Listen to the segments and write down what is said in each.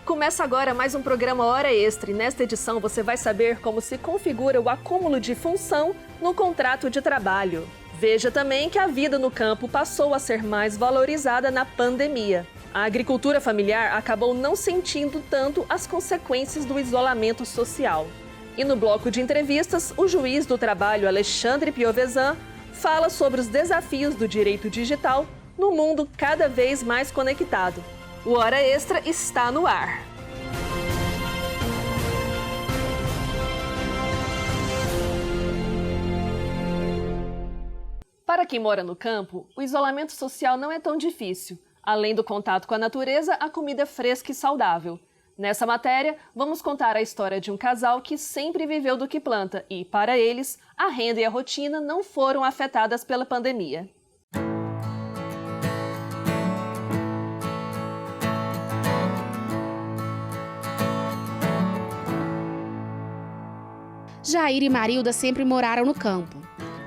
Começa agora mais um programa Hora Extra e nesta edição você vai saber como se configura o acúmulo de função no contrato de trabalho. Veja também que a vida no campo passou a ser mais valorizada na pandemia. A agricultura familiar acabou não sentindo tanto as consequências do isolamento social. E no bloco de entrevistas, o juiz do trabalho Alexandre Piovesan fala sobre os desafios do direito digital no mundo cada vez mais conectado. O Hora Extra está no ar. Para quem mora no campo, o isolamento social não é tão difícil. Além do contato com a natureza, a comida é fresca e saudável. Nessa matéria, vamos contar a história de um casal que sempre viveu do que planta e, para eles, a renda e a rotina não foram afetadas pela pandemia. Jair e Marilda sempre moraram no campo.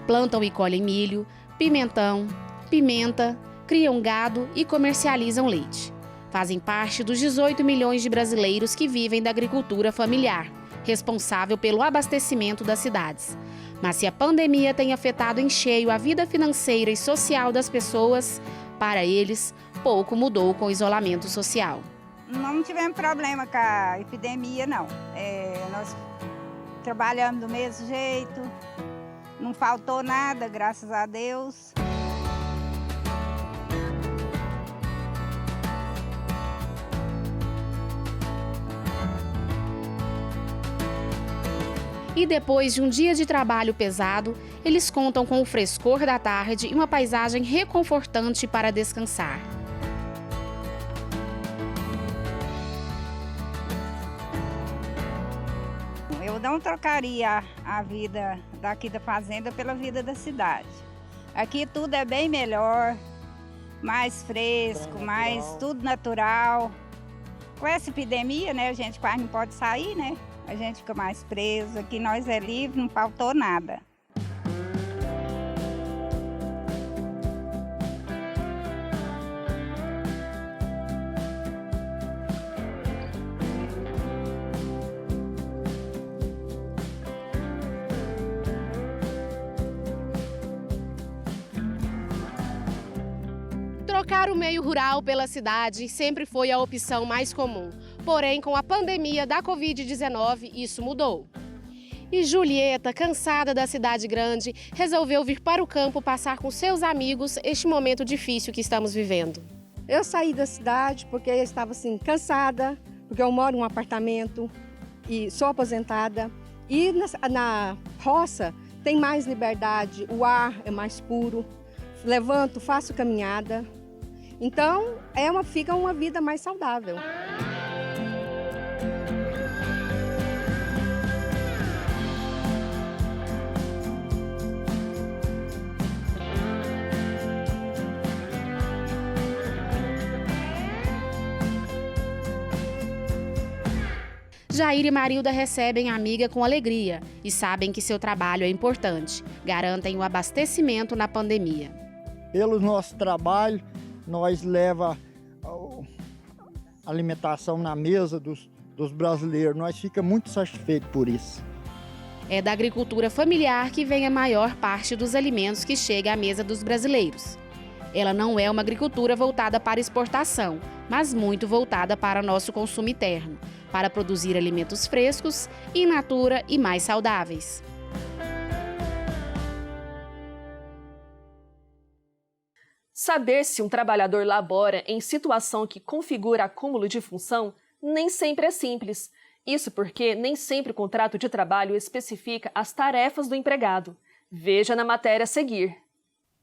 Plantam e colhem milho, pimentão, pimenta, criam gado e comercializam leite. Fazem parte dos 18 milhões de brasileiros que vivem da agricultura familiar, responsável pelo abastecimento das cidades. Mas se a pandemia tem afetado em cheio a vida financeira e social das pessoas, para eles, pouco mudou com o isolamento social. Não tivemos problema com a epidemia, não. Nós trabalhamos do mesmo jeito, não faltou nada, graças a Deus. E depois de um dia de trabalho pesado, eles contam com o frescor da tarde e uma paisagem reconfortante para descansar. Eu não trocaria a vida daqui da fazenda pela vida da cidade. Aqui tudo é bem melhor, mais fresco, mais tudo natural. Com essa epidemia, né, a gente quase não pode sair, né? A gente fica mais preso. Aqui nós é livre, não faltou nada. Trocar o meio rural pela cidade sempre foi a opção mais comum. Porém, com a pandemia da Covid-19, isso mudou. E Julieta, cansada da cidade grande, resolveu vir para o campo passar com seus amigos este momento difícil que estamos vivendo. Eu saí da cidade porque eu estava assim, cansada, porque eu moro em um apartamento e sou aposentada. E na roça tem mais liberdade, o ar é mais puro, levanto, faço caminhada. Então, fica uma vida mais saudável. Jair e Marilda recebem a amiga com alegria e sabem que seu trabalho é importante. Garantem o abastecimento na pandemia. Pelo nosso trabalho, nós levamos a alimentação na mesa dos brasileiros. Nós ficamos muito satisfeitos por isso. É da agricultura familiar que vem a maior parte dos alimentos que chega à mesa dos brasileiros. Ela não é uma agricultura voltada para exportação, mas muito voltada para nosso consumo interno, para produzir alimentos frescos, in natura e mais saudáveis. Saber se um trabalhador labora em situação que configura acúmulo de função nem sempre é simples. Isso porque nem sempre o contrato de trabalho especifica as tarefas do empregado. Veja na matéria a seguir.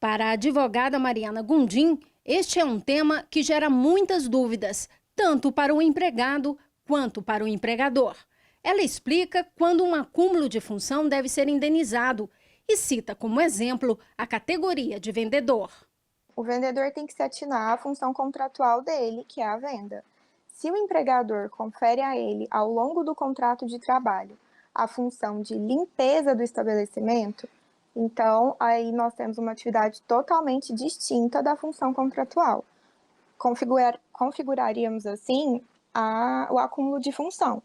Para a advogada Mariana Gundim, este é um tema que gera muitas dúvidas, tanto para o empregado quanto para o empregador. Ela explica quando um acúmulo de função deve ser indenizado e cita como exemplo a categoria de vendedor. O vendedor tem que se atinar à função contratual dele, que é a venda. Se o empregador confere a ele, ao longo do contrato de trabalho, a função de limpeza do estabelecimento, então aí nós temos uma atividade totalmente distinta da função contratual. Configuraríamos assim o acúmulo de função.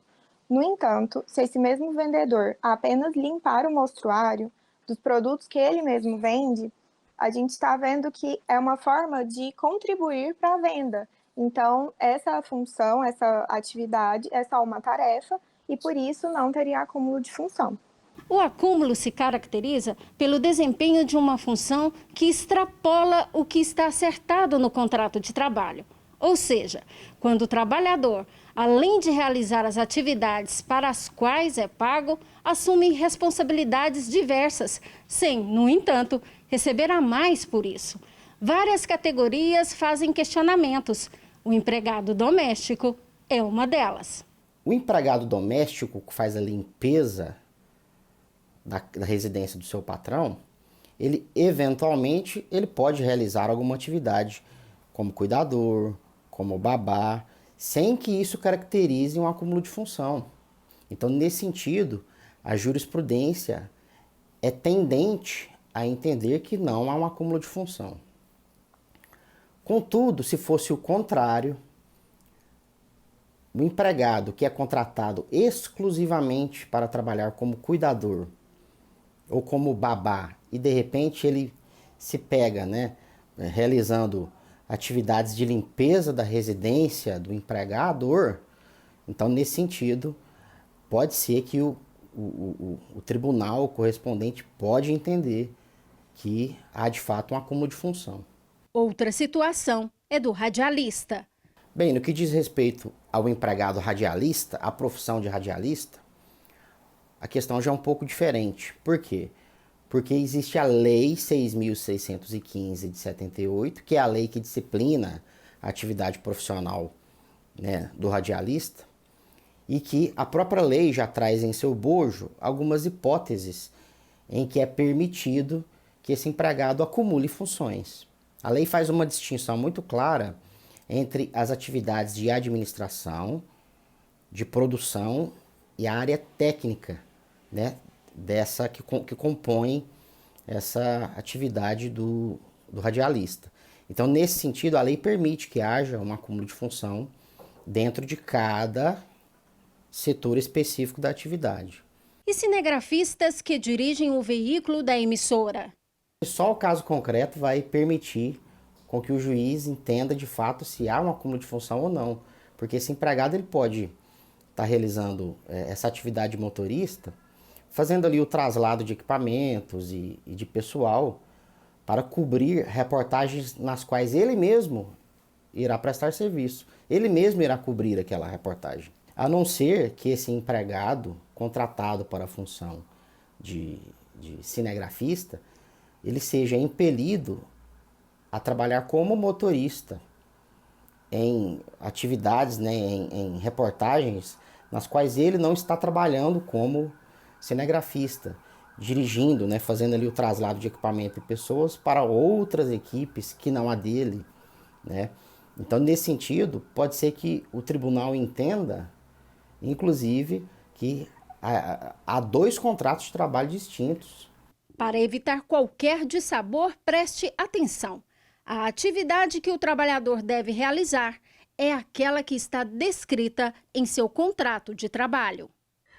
No entanto, se esse mesmo vendedor apenas limpar o mostruário dos produtos que ele mesmo vende, a gente está vendo que é uma forma de contribuir para a venda. Então, essa função, essa atividade é só uma tarefa e, por isso, não teria acúmulo de função. O acúmulo se caracteriza pelo desempenho de uma função que extrapola o que está acertado no contrato de trabalho. Ou seja, quando o trabalhador, além de realizar as atividades para as quais é pago, assume responsabilidades diversas, sem, no entanto, receber a mais por isso. Várias categorias fazem questionamentos. O empregado doméstico é uma delas. O empregado doméstico que faz a limpeza da residência do seu patrão, ele eventualmente pode realizar alguma atividade como cuidador, como babá, sem que isso caracterize um acúmulo de função. Então, nesse sentido, a jurisprudência é tendente a entender que não há um acúmulo de função. Contudo, se fosse o contrário, o empregado que é contratado exclusivamente para trabalhar como cuidador ou como babá e de repente ele se pega, realizando atividades de limpeza da residência do empregador, então nesse sentido pode ser que o tribunal correspondente pode entender que há de fato um acúmulo de função. Outra situação é do radialista. Bem, no que diz respeito ao empregado radialista, a profissão de radialista, a questão já é um pouco diferente. Por quê? Porque existe a Lei 6.615 de 78, que é a lei que disciplina a atividade profissional, do radialista, e que a própria lei já traz em seu bojo algumas hipóteses em que é permitido que esse empregado acumule funções. A lei faz uma distinção muito clara entre as atividades de administração, de produção e a área técnica, dessa que compõe essa atividade do radialista. Então, nesse sentido, a lei permite que haja um acúmulo de função dentro de cada setor específico da atividade. E cinegrafistas que dirigem o veículo da emissora? Só o caso concreto vai permitir com que o juiz entenda de fato se há um acúmulo de função ou não. Porque esse empregado ele pode estar realizando essa atividade de motorista, fazendo ali o traslado de equipamentos e de pessoal para cobrir reportagens nas quais ele mesmo irá prestar serviço. Ele mesmo irá cobrir aquela reportagem. A não ser que esse empregado contratado para a função de cinegrafista, ele seja impelido a trabalhar como motorista em atividades, em reportagens nas quais ele não está trabalhando como cinegrafista, dirigindo, fazendo ali o traslado de equipamento e pessoas para outras equipes que não a dele, Então, nesse sentido, pode ser que o tribunal entenda, inclusive, que há dois contratos de trabalho distintos. Para evitar qualquer dissabor, preste atenção. A atividade que o trabalhador deve realizar é aquela que está descrita em seu contrato de trabalho.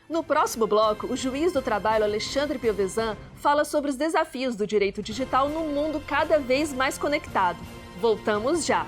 No próximo bloco, o juiz do trabalho Alexandre Piovesan fala sobre os desafios do direito digital num mundo cada vez mais conectado. Voltamos já!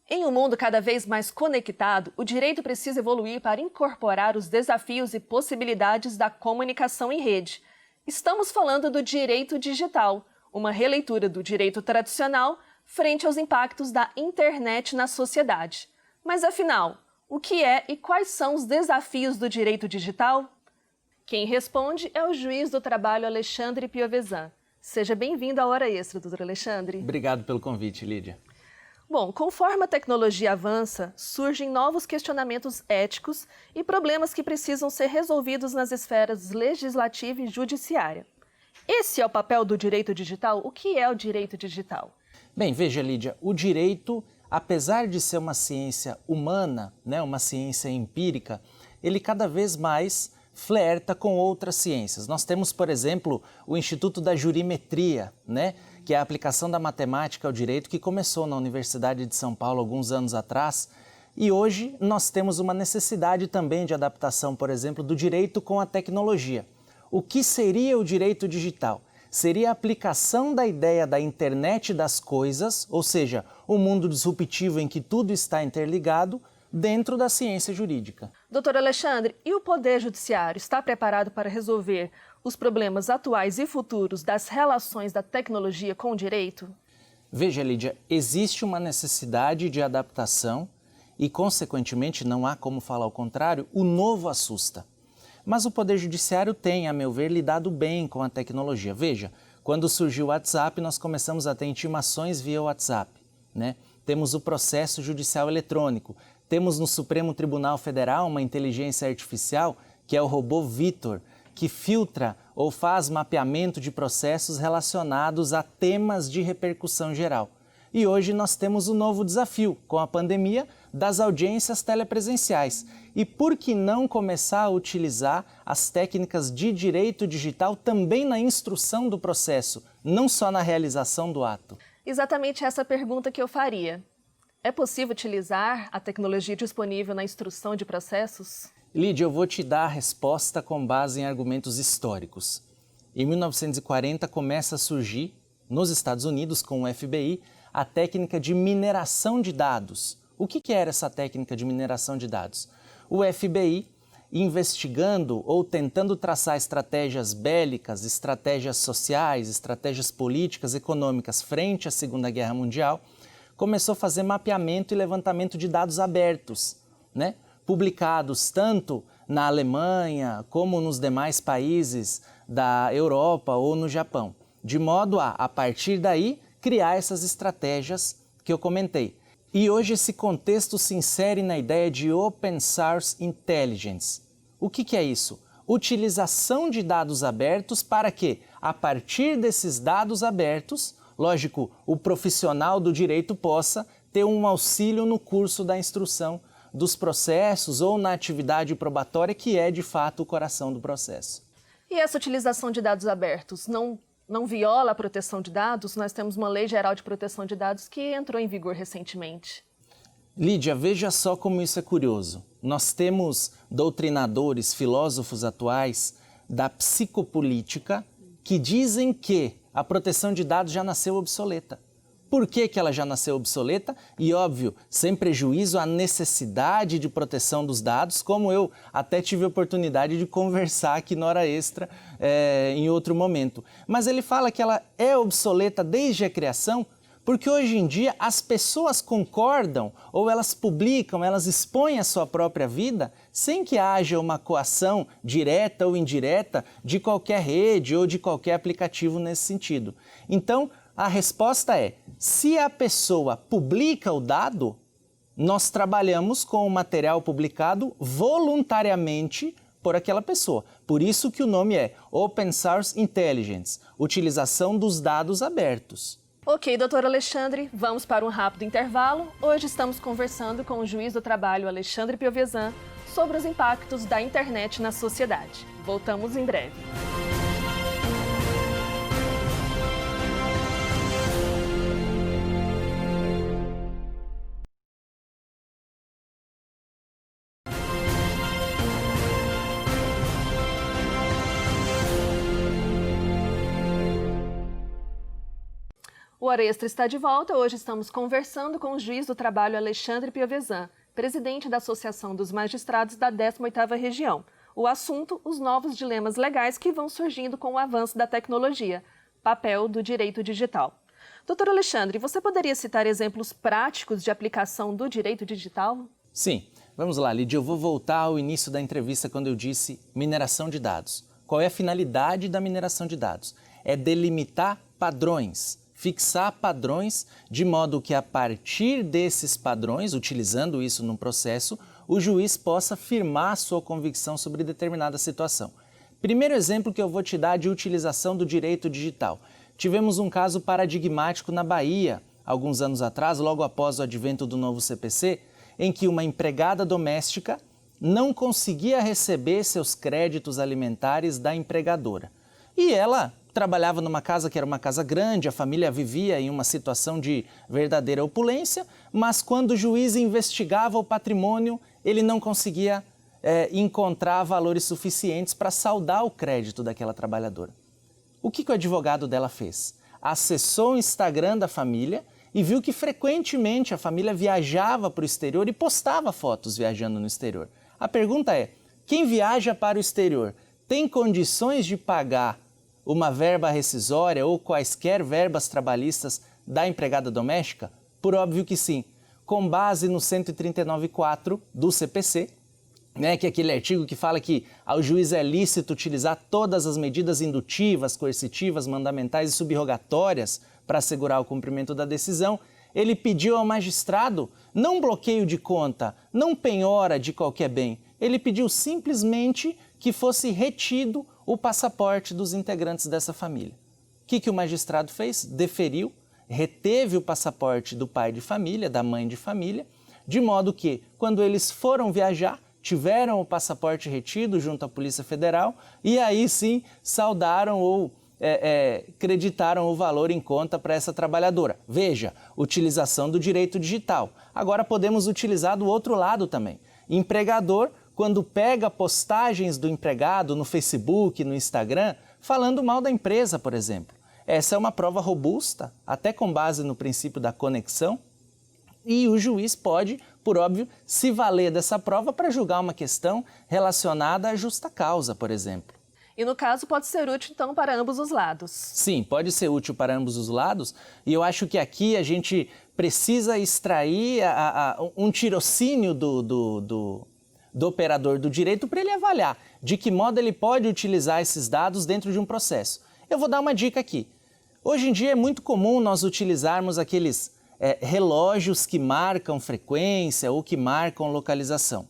Em um mundo cada vez mais conectado, o direito precisa evoluir para incorporar os desafios e possibilidades da comunicação em rede. Estamos falando do direito digital, uma releitura do direito tradicional frente aos impactos da internet na sociedade. Mas afinal, o que é e quais são os desafios do direito digital? Quem responde é o juiz do trabalho Alexandre Piovesan. Seja bem-vindo à Hora Extra, doutor Alexandre. Obrigado pelo convite, Lídia. Bom, conforme a tecnologia avança, surgem novos questionamentos éticos e problemas que precisam ser resolvidos nas esferas legislativa e judiciária. Esse é o papel do direito digital? O que é o direito digital? Bem, veja, Lídia, o direito, apesar de ser uma ciência humana, né, uma ciência empírica, ele cada vez mais flerta com outras ciências. Nós temos, por exemplo, o Instituto da Jurimetria, né, que é a aplicação da matemática ao direito, que começou na Universidade de São Paulo alguns anos atrás. E hoje nós temos uma necessidade também de adaptação, por exemplo, do direito com a tecnologia. O que seria o direito digital? Seria a aplicação da ideia da internet das coisas, ou seja, o mundo disruptivo em que tudo está interligado, dentro da ciência jurídica. Doutor Alexandre, e o Poder Judiciário está preparado para resolver os problemas atuais e futuros das relações da tecnologia com o direito? Veja, Lídia, existe uma necessidade de adaptação e, consequentemente, não há como falar o contrário, o novo assusta. Mas o Poder Judiciário tem, a meu ver, lidado bem com a tecnologia. Veja, quando surgiu o WhatsApp, nós começamos a ter intimações via WhatsApp, né? Temos o processo judicial eletrônico, temos no Supremo Tribunal Federal uma inteligência artificial, que é o robô Vitor, que filtra ou faz mapeamento de processos relacionados a temas de repercussão geral. E hoje nós temos um novo desafio, com a pandemia, das audiências telepresenciais. E por que não começar a utilizar as técnicas de direito digital também na instrução do processo, não só na realização do ato? Exatamente essa pergunta que eu faria. É possível utilizar a tecnologia disponível na instrução de processos? Lídia, eu vou te dar a resposta com base em argumentos históricos. Em 1940 começa a surgir, nos Estados Unidos, com o FBI, a técnica de mineração de dados. O que era essa técnica de mineração de dados? O FBI, investigando ou tentando traçar estratégias bélicas, estratégias sociais, estratégias políticas, econômicas frente à Segunda Guerra Mundial, começou a fazer mapeamento e levantamento de dados abertos, né? Publicados tanto na Alemanha como nos demais países da Europa ou no Japão, de modo a partir daí, criar essas estratégias que eu comentei. E hoje esse contexto se insere na ideia de Open Source Intelligence. O que é isso? Utilização de dados abertos para que, a partir desses dados abertos, lógico, o profissional do direito possa ter um auxílio no curso da instrução dos processos ou na atividade probatória, que é de fato o coração do processo. E essa utilização de dados abertos não viola a proteção de dados? Nós temos uma Lei Geral de Proteção de Dados que entrou em vigor recentemente. Lídia, veja só como isso é curioso. Nós temos doutrinadores, filósofos atuais da psicopolítica que dizem que a proteção de dados já nasceu obsoleta. Por que ela já nasceu obsoleta? E, óbvio, sem prejuízo à necessidade de proteção dos dados, como eu até tive a oportunidade de conversar aqui na hora extra em outro momento. Mas ele fala que ela é obsoleta desde a criação, porque hoje em dia as pessoas concordam ou elas publicam, elas expõem a sua própria vida sem que haja uma coação direta ou indireta de qualquer rede ou de qualquer aplicativo nesse sentido. Então, a resposta é, se a pessoa publica o dado, nós trabalhamos com o material publicado voluntariamente por aquela pessoa. Por isso que o nome é Open Source Intelligence, utilização dos dados abertos. Ok, doutor Alexandre, vamos para um rápido intervalo. Hoje estamos conversando com o juiz do trabalho Alexandre Piovesan sobre os impactos da internet na sociedade. Voltamos em breve. O Hora Extra está de volta. Hoje estamos conversando com o juiz do trabalho Alexandre Piovesan, presidente da Associação dos Magistrados da 18ª Região. O assunto, os novos dilemas legais que vão surgindo com o avanço da tecnologia, papel do direito digital. Doutor Alexandre, você poderia citar exemplos práticos de aplicação do direito digital? Sim. Vamos lá, Lídia, eu vou voltar ao início da entrevista quando eu disse mineração de dados. Qual é a finalidade da mineração de dados? É delimitar padrões, fixar padrões de modo que a partir desses padrões, utilizando isso num processo, o juiz possa firmar sua convicção sobre determinada situação. Primeiro exemplo que eu vou te dar de utilização do direito digital. Tivemos um caso paradigmático na Bahia, alguns anos atrás, logo após o advento do novo CPC, em que uma empregada doméstica não conseguia receber seus créditos alimentares da empregadora. E ela trabalhava numa casa que era uma casa grande, a família vivia em uma situação de verdadeira opulência, mas quando o juiz investigava o patrimônio, ele não conseguia encontrar valores suficientes para saldar o crédito daquela trabalhadora. O que o advogado dela fez? Acessou o Instagram da família e viu que frequentemente a família viajava para o exterior e postava fotos viajando no exterior. A pergunta é, quem viaja para o exterior tem condições de pagar uma verba rescisória ou quaisquer verbas trabalhistas da empregada doméstica? Por óbvio que sim. Com base no 139.4 do CPC, que é aquele artigo que fala que ao juiz é lícito utilizar todas as medidas indutivas, coercitivas, mandamentais e subrogatórias para assegurar o cumprimento da decisão, ele pediu ao magistrado não bloqueio de conta, não penhora de qualquer bem. Ele pediu simplesmente que fosse retido o passaporte dos integrantes dessa família. O que o magistrado fez? Deferiu, reteve o passaporte do pai de família, da mãe de família, de modo que, quando eles foram viajar, tiveram o passaporte retido junto à Polícia Federal e aí sim saldaram ou creditaram o valor em conta para essa trabalhadora. Veja, utilização do direito digital. Agora podemos utilizar do outro lado também. Empregador, quando pega postagens do empregado no Facebook, no Instagram, falando mal da empresa, por exemplo. Essa é uma prova robusta, até com base no princípio da conexão, e o juiz pode, por óbvio, se valer dessa prova para julgar uma questão relacionada à justa causa, por exemplo. E no caso pode ser útil, então, para ambos os lados. Sim, pode ser útil para ambos os lados. E eu acho que aqui a gente precisa extrair um tirocínio do operador do direito para ele avaliar de que modo ele pode utilizar esses dados dentro de um processo. Eu vou dar uma dica aqui. Hoje em dia é muito comum nós utilizarmos aqueles relógios que marcam frequência ou que marcam localização.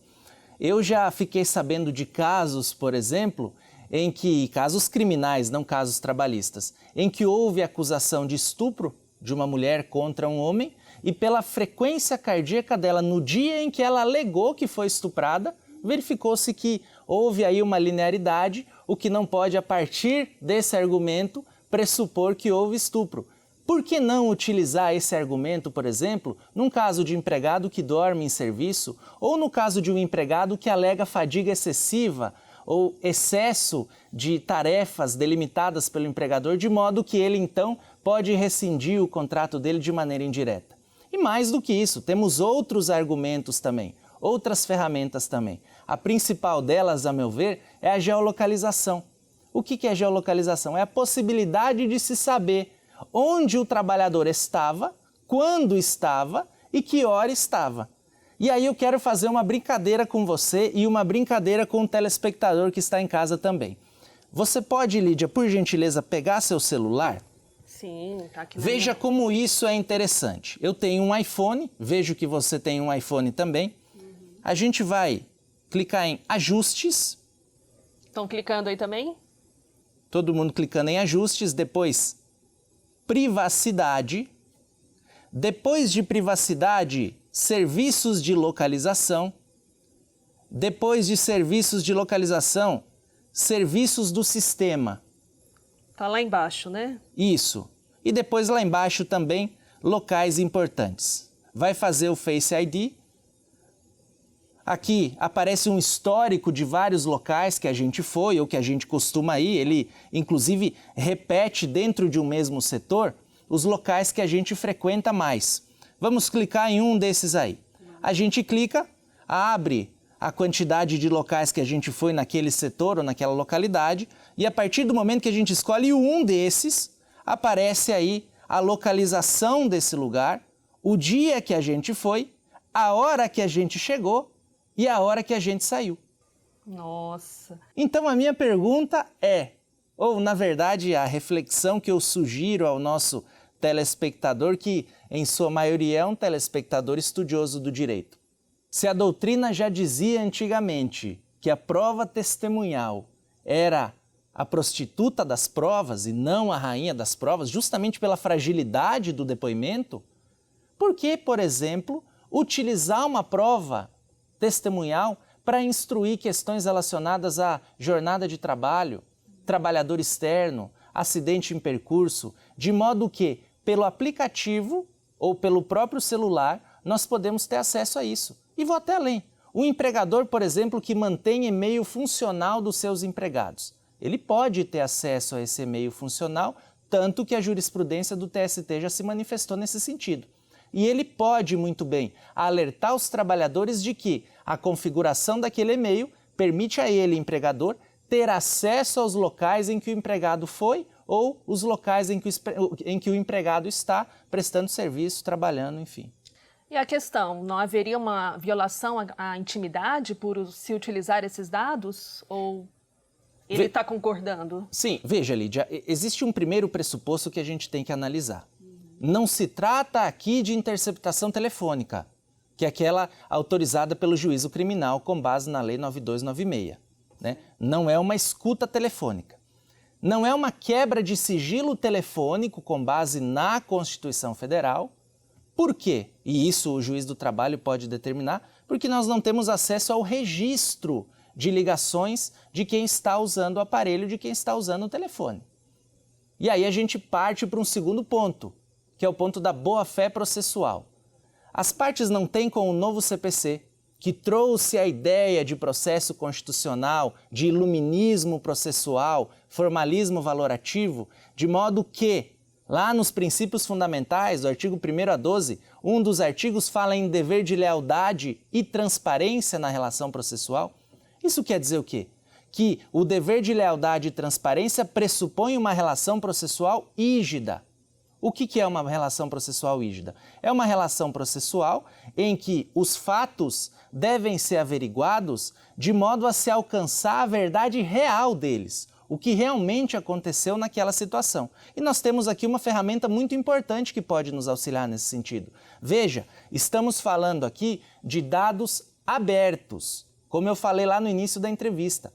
Eu já fiquei sabendo de casos, por exemplo, casos criminais, não casos trabalhistas, em que houve acusação de estupro de uma mulher contra um homem e pela frequência cardíaca dela no dia em que ela alegou que foi estuprada, verificou-se que houve aí uma linearidade, o que não pode, a partir desse argumento, pressupor que houve estupro. Por que não utilizar esse argumento, por exemplo, num caso de empregado que dorme em serviço ou no caso de um empregado que alega fadiga excessiva ou excesso de tarefas delimitadas pelo empregador, de modo que ele, então, pode rescindir o contrato dele de maneira indireta. E mais do que isso, temos outros argumentos também, outras ferramentas também. A principal delas, a meu ver, é a geolocalização. O que é a geolocalização? É a possibilidade de se saber onde o trabalhador estava, quando estava e que hora estava. E aí eu quero fazer uma brincadeira com você e uma brincadeira com o telespectador que está em casa também. Você pode, Lídia, por gentileza, pegar seu celular? Sim, tá aqui. Veja como isso é interessante. Eu tenho um iPhone, vejo que você tem um iPhone também. A gente vai clicar em Ajustes. Estão clicando aí também? Todo mundo clicando em Ajustes, depois Privacidade. Depois de Privacidade, Serviços de localização. Depois de serviços de localização, serviços do sistema. Tá lá embaixo, né? Isso. E depois lá embaixo também, locais importantes. Vai fazer o Face ID. Aqui aparece um histórico de vários locais que a gente foi ou que a gente costuma ir. Ele, inclusive, repete dentro de um mesmo setor os locais que a gente frequenta mais. Vamos clicar em um desses aí. A gente clica, abre a quantidade de locais que a gente foi naquele setor ou naquela localidade e a partir do momento que a gente escolhe um desses, aparece aí a localização desse lugar, o dia que a gente foi, a hora que a gente chegou e a hora que a gente saiu. Nossa! Então a minha pergunta é, ou na verdade a reflexão que eu sugiro ao nosso telespectador, que em sua maioria é um telespectador estudioso do direito. Se a doutrina já dizia antigamente que a prova testemunhal era a prostituta das provas e não a rainha das provas, justamente pela fragilidade do depoimento, Por que, por exemplo, utilizar uma prova testemunhal para instruir questões relacionadas à jornada de trabalho, trabalhador externo, acidente em percurso, de modo que, pelo aplicativo ou pelo próprio celular, nós podemos ter acesso a isso. E vou até além. O empregador, por exemplo, que mantém e-mail funcional dos seus empregados, ele pode ter acesso a esse e-mail funcional, tanto que a jurisprudência do TST já se manifestou nesse sentido. E ele pode, muito bem, alertar os trabalhadores de que a configuração daquele e-mail permite a ele, empregador, ter acesso aos locais em que o empregado foi ou os locais em que o empregado está prestando serviço, trabalhando, enfim. E a questão, não haveria uma violação à intimidade por se utilizar esses dados? Ou ele está concordando? Sim, veja, Lídia, existe um primeiro pressuposto que a gente tem que analisar. Não se trata aqui de interceptação telefônica, que é aquela autorizada pelo juízo criminal com base na Lei 9296. Né? Não é uma escuta telefônica. Não é uma quebra de sigilo telefônico com base na Constituição Federal. Por quê? E isso o juiz do trabalho pode determinar, porque nós não temos acesso ao registro de ligações de quem está usando o aparelho, de quem está usando o telefone. E aí a gente parte para um segundo ponto, que é o ponto da boa-fé processual. As partes não têm com o novo CPC, que trouxe a ideia de processo constitucional, de iluminismo processual, formalismo valorativo, de modo que, lá nos princípios fundamentais, do artigo 1º a 12, um dos artigos fala em dever de lealdade e transparência na relação processual. Isso quer dizer o quê? Que o dever de lealdade e transparência pressupõe uma relação processual rígida. O que é uma relação processual rígida? É uma relação processual em que os fatos devem ser averiguados de modo a se alcançar a verdade real deles, o que realmente aconteceu naquela situação. E nós temos aqui uma ferramenta muito importante que pode nos auxiliar nesse sentido. Veja, estamos falando aqui de dados abertos, como eu falei lá no início da entrevista.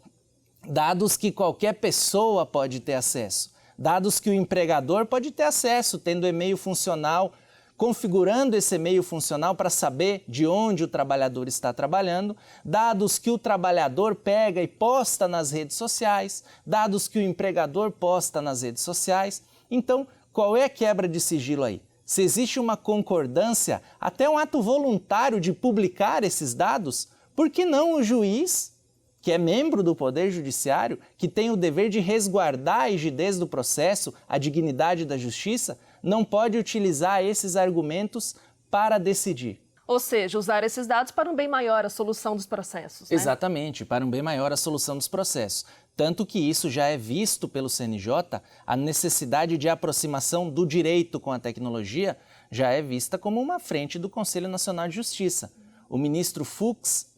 Dados que qualquer pessoa pode ter acesso. Dados que o empregador pode ter acesso, tendo e-mail funcional, configurando esse e-mail funcional para saber de onde o trabalhador está trabalhando, dados que o trabalhador pega e posta nas redes sociais, dados que o empregador posta nas redes sociais. Então, qual é a quebra de sigilo aí? Se existe uma concordância, até um ato voluntário de publicar esses dados, por que não o juiz, que é membro do Poder Judiciário, que tem o dever de resguardar a rigidez do processo, a dignidade da justiça, não pode utilizar esses argumentos para decidir? Ou seja, usar esses dados para um bem maior, a solução dos processos. Né? Exatamente, para um bem maior a solução dos processos. Tanto que isso já é visto pelo CNJ, a necessidade de aproximação do direito com a tecnologia já é vista como uma frente do Conselho Nacional de Justiça. O ministro Fux,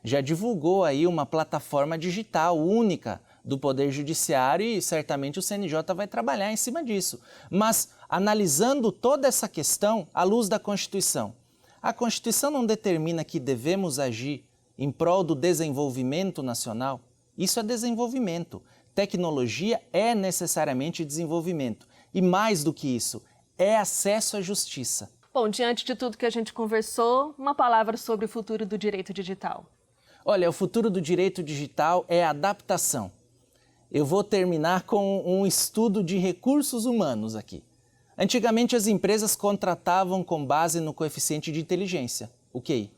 já divulgou aí uma plataforma digital única do Poder Judiciário e certamente o CNJ vai trabalhar em cima disso. Mas, analisando toda essa questão à luz da Constituição, a Constituição não determina que devemos agir em prol do desenvolvimento nacional? Isso é desenvolvimento. Tecnologia é necessariamente desenvolvimento. E mais do que isso, é acesso à justiça. Bom, diante de tudo que a gente conversou, uma palavra sobre o futuro do direito digital. Olha, o futuro do direito digital é adaptação. Eu vou terminar com um estudo de recursos humanos aqui. Antigamente as empresas contratavam com base no coeficiente de inteligência, o QI.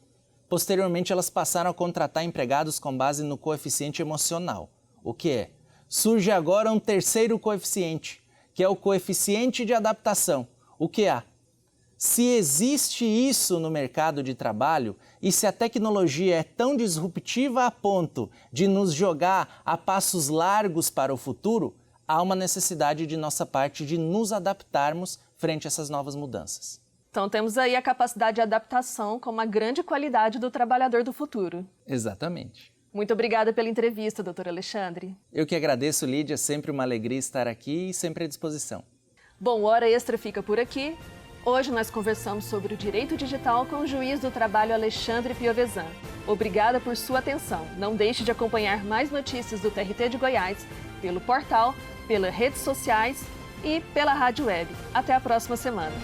Posteriormente elas passaram a contratar empregados com base no coeficiente emocional, o que é? Surge agora um terceiro coeficiente, que é o coeficiente de adaptação, o QA. Se existe isso no mercado de trabalho e se a tecnologia é tão disruptiva a ponto de nos jogar a passos largos para o futuro, há uma necessidade de nossa parte de nos adaptarmos frente a essas novas mudanças. Então temos aí a capacidade de adaptação como uma grande qualidade do trabalhador do futuro. Exatamente. Muito obrigada pela entrevista, doutor Alexandre. Eu que agradeço, Lídia, sempre uma alegria estar aqui e sempre à disposição. Bom, o Hora Extra fica por aqui. Hoje nós conversamos sobre o direito digital com o juiz do trabalho Alexandre Piovesan. Obrigada por sua atenção. Não deixe de acompanhar mais notícias do TRT de Goiás pelo portal, pelas redes sociais e pela rádio web. Até a próxima semana.